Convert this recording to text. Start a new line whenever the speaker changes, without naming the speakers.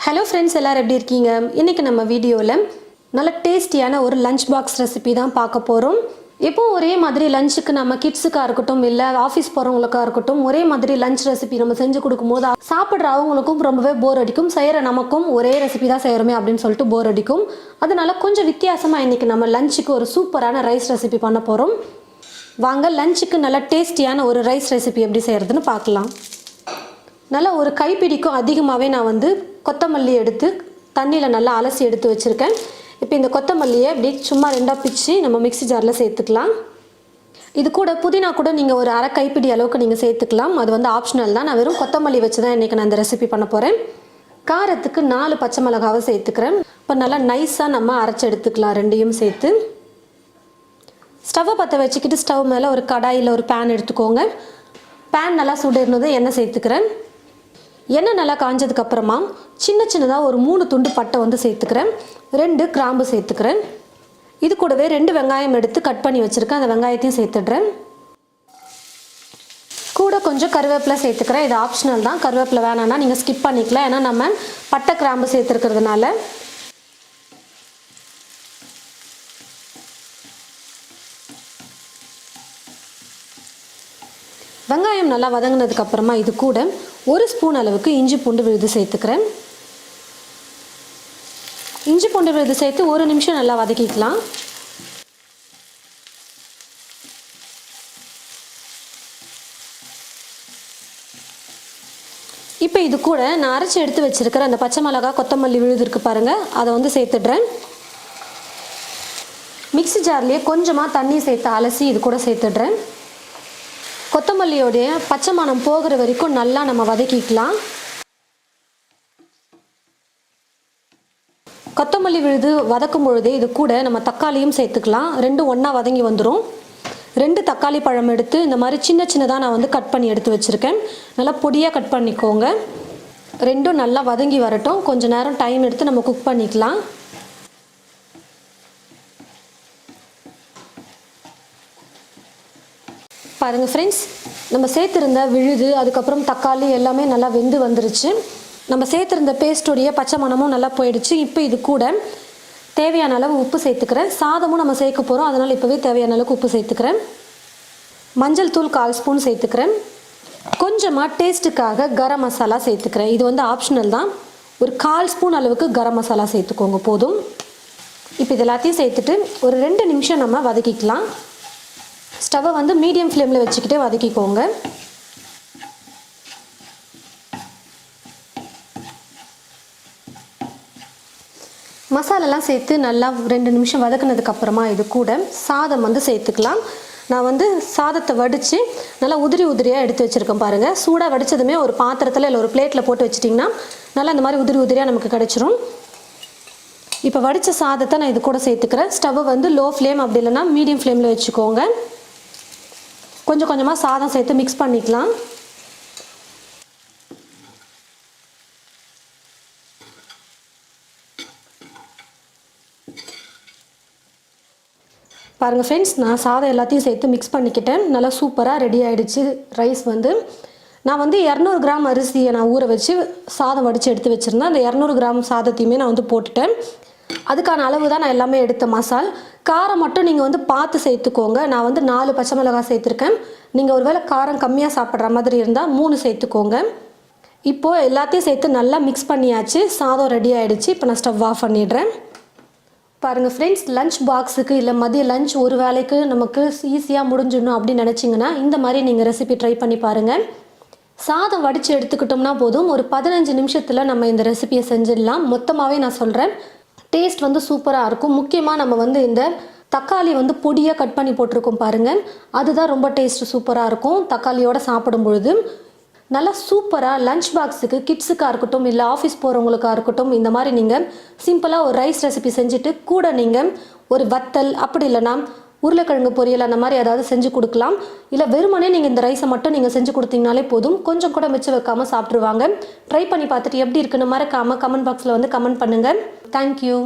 Hello friends, எல்லாரும் எப்படி இருக்கீங்க? இன்றைக்கி நம்ம வீடியோவில் நல்ல டேஸ்டியான ஒரு லஞ்ச் பாக்ஸ் ரெசிபி தான் பார்க்க போகிறோம். எப்போது ஒரே மாதிரி லஞ்சுக்கு நம்ம கிட்ஸுக்காக இருக்கட்டும், இல்லை ஆஃபீஸ் போகிறவங்களுக்காக இருக்கட்டும், ஒரே மாதிரி லஞ்ச் ரெசிபி நம்ம செஞ்சு கொடுக்கும்போது சாப்பிட்ற அவங்களுக்கும் ரொம்பவே போர் அடிக்கும், செய்கிற நமக்கும் ஒரே ரெசிபி தான் செய்கிறோமே அப்படின்னு சொல்லிட்டு போர் அடிக்கும். அதனால கொஞ்சம் வித்தியாசமாக இன்றைக்கி நம்ம லஞ்சுக்கு ஒரு சூப்பரான ரைஸ் ரெசிபி பண்ண போகிறோம். வாங்க லஞ்சுக்கு நல்ல டேஸ்டியான ஒரு ரைஸ் ரெசிபி எப்படி செய்கிறதுன்னு பார்க்கலாம். நல்லா ஒரு கைப்பிடிக்கும் அதிகமாகவே நான் கொத்தமல்லி எடுத்து தண்ணியில் நல்லா அலசி எடுத்து வச்சுருக்கேன். இப்போ இந்த கொத்தமல்லியை இப்படி சும்மா ரெண்டாக பிச்சு நம்ம மிக்ஸி ஜாரில் சேர்த்துக்கலாம். இது கூட புதினா கூட நீங்கள் ஒரு அரை கைப்பிடி அளவுக்கு நீங்கள் சேர்த்துக்கலாம். அது ஆப்ஷனல் தான். நான் வெறும் கொத்தமல்லி வச்சு தான் இன்றைக்கி நான் இந்த ரெசிபி பண்ண போகிறேன். காரத்துக்கு 4 பச்சை மிளகாவை சேர்த்துக்கிறேன். இப்போ நல்லா நைஸாக நம்ம அரைச்சி எடுத்துக்கலாம். ரெண்டையும் சேர்த்து ஸ்டவ்வை பற்ற வச்சுக்கிட்டு ஸ்டவ் மேலே ஒரு கடாயில் ஒரு பேன் எடுத்துக்கோங்க. பேன் நல்லா சுடுறது எண்ணெய் சேர்த்துக்கிறேன். எண்ணெய் நல்லா காஞ்சதுக்கப்புறமா சின்னதாக ஒரு 3 துண்டு பட்டை சேர்த்துக்கிறேன். 2 கிராம்பு சேர்த்துக்கிறேன். இது கூடவே 2 வெங்காயம் எடுத்து கட் பண்ணி வச்சுருக்கேன். அந்த வெங்காயத்தையும் சேர்த்துடுறேன். கூட கொஞ்சம் கருவேப்பிலை சேர்த்துக்கிறேன். இது ஆப்ஷனல் தான். கருவேப்பிலை வேணான்னா நீங்கள் ஸ்கிப் பண்ணிக்கலாம். ஏன்னா நம்ம பட்டை கிராம்பு சேர்த்துருக்கிறதுனால. வெங்காயம் நல்லா வதங்கினதுக்கப்புறமா இது கூட 1 ஸ்பூன் அளவுக்கு இஞ்சி பூண்டு விழுது சேர்த்துக்கிறேன். இஞ்சி பூண்டு விழுது சேர்த்து 1 நிமிஷம் நல்லா வதக்கிக்கலாம். இப்போ இது கூட நான் அரைச்சி எடுத்து வச்சுருக்கிற அந்த பச்சை மிளகா கொத்தமல்லி விழுது இருக்குது பாருங்கள், அதை சேர்த்துடுறேன். மிக்ஸி ஜார்லேயே கொஞ்சமாக தண்ணி சேர்த்து அலசி இது கூட சேர்த்துடுறேன். கொத்தமல்லியோடைய பச்சை மணம் போகிற வரைக்கும் நல்லா நம்ம வதக்கிக்கலாம். கொத்தமல்லி விழுது வதக்கும் பொழுதே இது கூட நம்ம தக்காளியும் சேர்த்துக்கலாம். 2 ஒன்றா வதங்கி வந்துடும். 2 தக்காளி பழம் எடுத்து இந்த மாதிரி சின்னதாக நான் கட் பண்ணி எடுத்து வச்சுருக்கேன். நல்லா பொடியாக கட் பண்ணிக்கோங்க. 2 நல்லா வதங்கி வரட்டும். கொஞ்சம் நேரம் டைம் எடுத்து நம்ம குக் பண்ணிக்கலாம். பாருங்கள் ஃப்ரெண்ட்ஸ், நம்ம சேர்த்துருந்த விழுது அதுக்கப்புறம் தக்காளி எல்லாமே நல்லா வெந்து வந்துருச்சு. நம்ம சேர்த்துருந்த பேஸ்டோடைய பச்சை மணமும் நல்லா போயிடுச்சு. இப்போ இது கூட தேவையான அளவு உப்பு சேர்த்துக்கிறேன். சாதமும் நம்ம சேர்க்க போகிறோம், அதனால் இப்போவே தேவையான அளவுக்கு உப்பு சேர்த்துக்கிறேன். மஞ்சள் தூள் 1/4 ஸ்பூன் சேர்த்துக்கிறேன். கொஞ்சமாக டேஸ்ட்டுக்காக கரம் மசாலா சேர்த்துக்கிறேன். இது ஆப்ஷனல் தான். ஒரு 1/4 ஸ்பூன் அளவுக்கு கரம் மசாலா சேர்த்துக்கோங்க, போதும். இப்போ இது எல்லாத்தையும் சேர்த்துட்டு ஒரு 2 நிமிஷம் நம்ம வதக்கிக்கலாம். ஸ்டவ்வை மீடியம் ஃப்ளேமில் வச்சுக்கிட்டே வதக்கிக்கோங்க. மசாலாலாம் சேர்த்து நல்லா 2 நிமிஷம் வதக்குனதுக்கப்புறமா இது கூட சாதம் சேர்த்துக்கலாம். நான் சாதத்தை வடித்து நல்லா உதிரியாக எடுத்து வச்சுருக்கேன் பாருங்கள். சூடாக வடித்ததுமே ஒரு பாத்திரத்தில் இல்லை ஒரு பிளேட்டில் போட்டு வச்சிட்டிங்கன்னா நல்லா இந்த மாதிரி உதிரியாக நமக்கு கிடச்சிரும். இப்போ வடித்த சாதத்தை நான் இது கூட சேர்த்துக்கிறேன். ஸ்டவ்வை லோ ஃப்ளேம் அப்படி இல்லைன்னா மீடியம் ஃப்ளேமில் வச்சுக்கோங்க. கொஞ்சம் கொஞ்சமாக சாதம் சேர்த்து மிக்ஸ் பண்ணிக்கலாம். பாருங்கள் ஃப்ரெண்ட்ஸ், நான் சாதம் எல்லாத்தையும் சேர்த்து மிக்ஸ் பண்ணிக்கிட்டேன். நல்லா சூப்பராக ரெடி ஆகிடுச்சு ரைஸ். நான் 200 கிராம் அரிசியை நான் ஊற வச்சு சாதம் வடித்து எடுத்து வச்சுருந்தேன். அந்த 200 கிராம் சாதத்தையுமே நான் போட்டுட்டேன். அதுக்கான அளவு தான் நான் எல்லாமே எடுத்த மசால். காரம் மட்டும் நீங்கள் பார்த்து சேர்த்துக்கோங்க. நான் 4 பச்சை மிளகாய் சேர்த்துருக்கேன். நீங்கள் ஒருவேளை காரம் கம்மியாக சாப்பிட்ற மாதிரி இருந்தால் 3 சேர்த்துக்கோங்க. இப்போது எல்லாத்தையும் சேர்த்து நல்லா மிக்ஸ் பண்ணியாச்சு. சாதம் ரெடி ஆகிடுச்சு. இப்போ நான் ஸ்டவ் ஆஃப் பண்ணிடுறேன். பாருங்கள் ஃப்ரெண்ட்ஸ், லஞ்ச் பாக்ஸுக்கு இல்லை மதிய லஞ்ச் ஒரு வேளைக்கு நமக்கு ஈஸியாக முடிஞ்சிடணும் அப்படின்னு நினச்சிங்கன்னா இந்த மாதிரி நீங்கள் ரெசிபி ட்ரை பண்ணி பாருங்கள். சாதம் வடித்து எடுத்துக்கிட்டோம்னா போதும், ஒரு 15 நிமிஷத்தில் நம்ம இந்த ரெசிபியை செஞ்சிடலாம். மொத்தமாகவே நான் சொல்கிறேன், டேஸ்ட் சூப்பராக இருக்கும். முக்கியமாக நம்ம இந்த தக்காளி பொடியாக கட் பண்ணி போட்டிருக்கோம் பாருங்கள், அதுதான் ரொம்ப டேஸ்ட் சூப்பராக இருக்கும். தக்காளியோடு சாப்பிடும் பொழுது நல்லா சூப்பராக லஞ்ச் பாக்ஸுக்கு கிட்ஸுக்காக இருக்கட்டும் இல்லை ஆஃபீஸ் போகிறவங்களுக்காக இருக்கட்டும், இந்த மாதிரி நீங்கள் சிம்பிளாக ஒரு ரைஸ் ரெசிபி செஞ்சுட்டு கூட நீங்கள் ஒரு வத்தல் அப்படி இல்லைனா உருளைக்கிழங்கு பொரியல் அந்த மாதிரி ஏதாவது செஞ்சு கொடுக்கலாம். இல்லை வெறுமனே நீங்கள் இந்த ரைஸை மட்டும் நீங்கள் செஞ்சு கொடுத்தீங்கனாலே போதும், கொஞ்சம் கூட மிச்சம் வைக்காமல் சாப்பிட்ருவாங்க. ட்ரை பண்ணி பார்த்துட்டு எப்படி இருக்குன்னு மறக்காமல் கமெண்ட் பாக்ஸில் கமெண்ட் பண்ணுங்கள். தேங்க்யூ.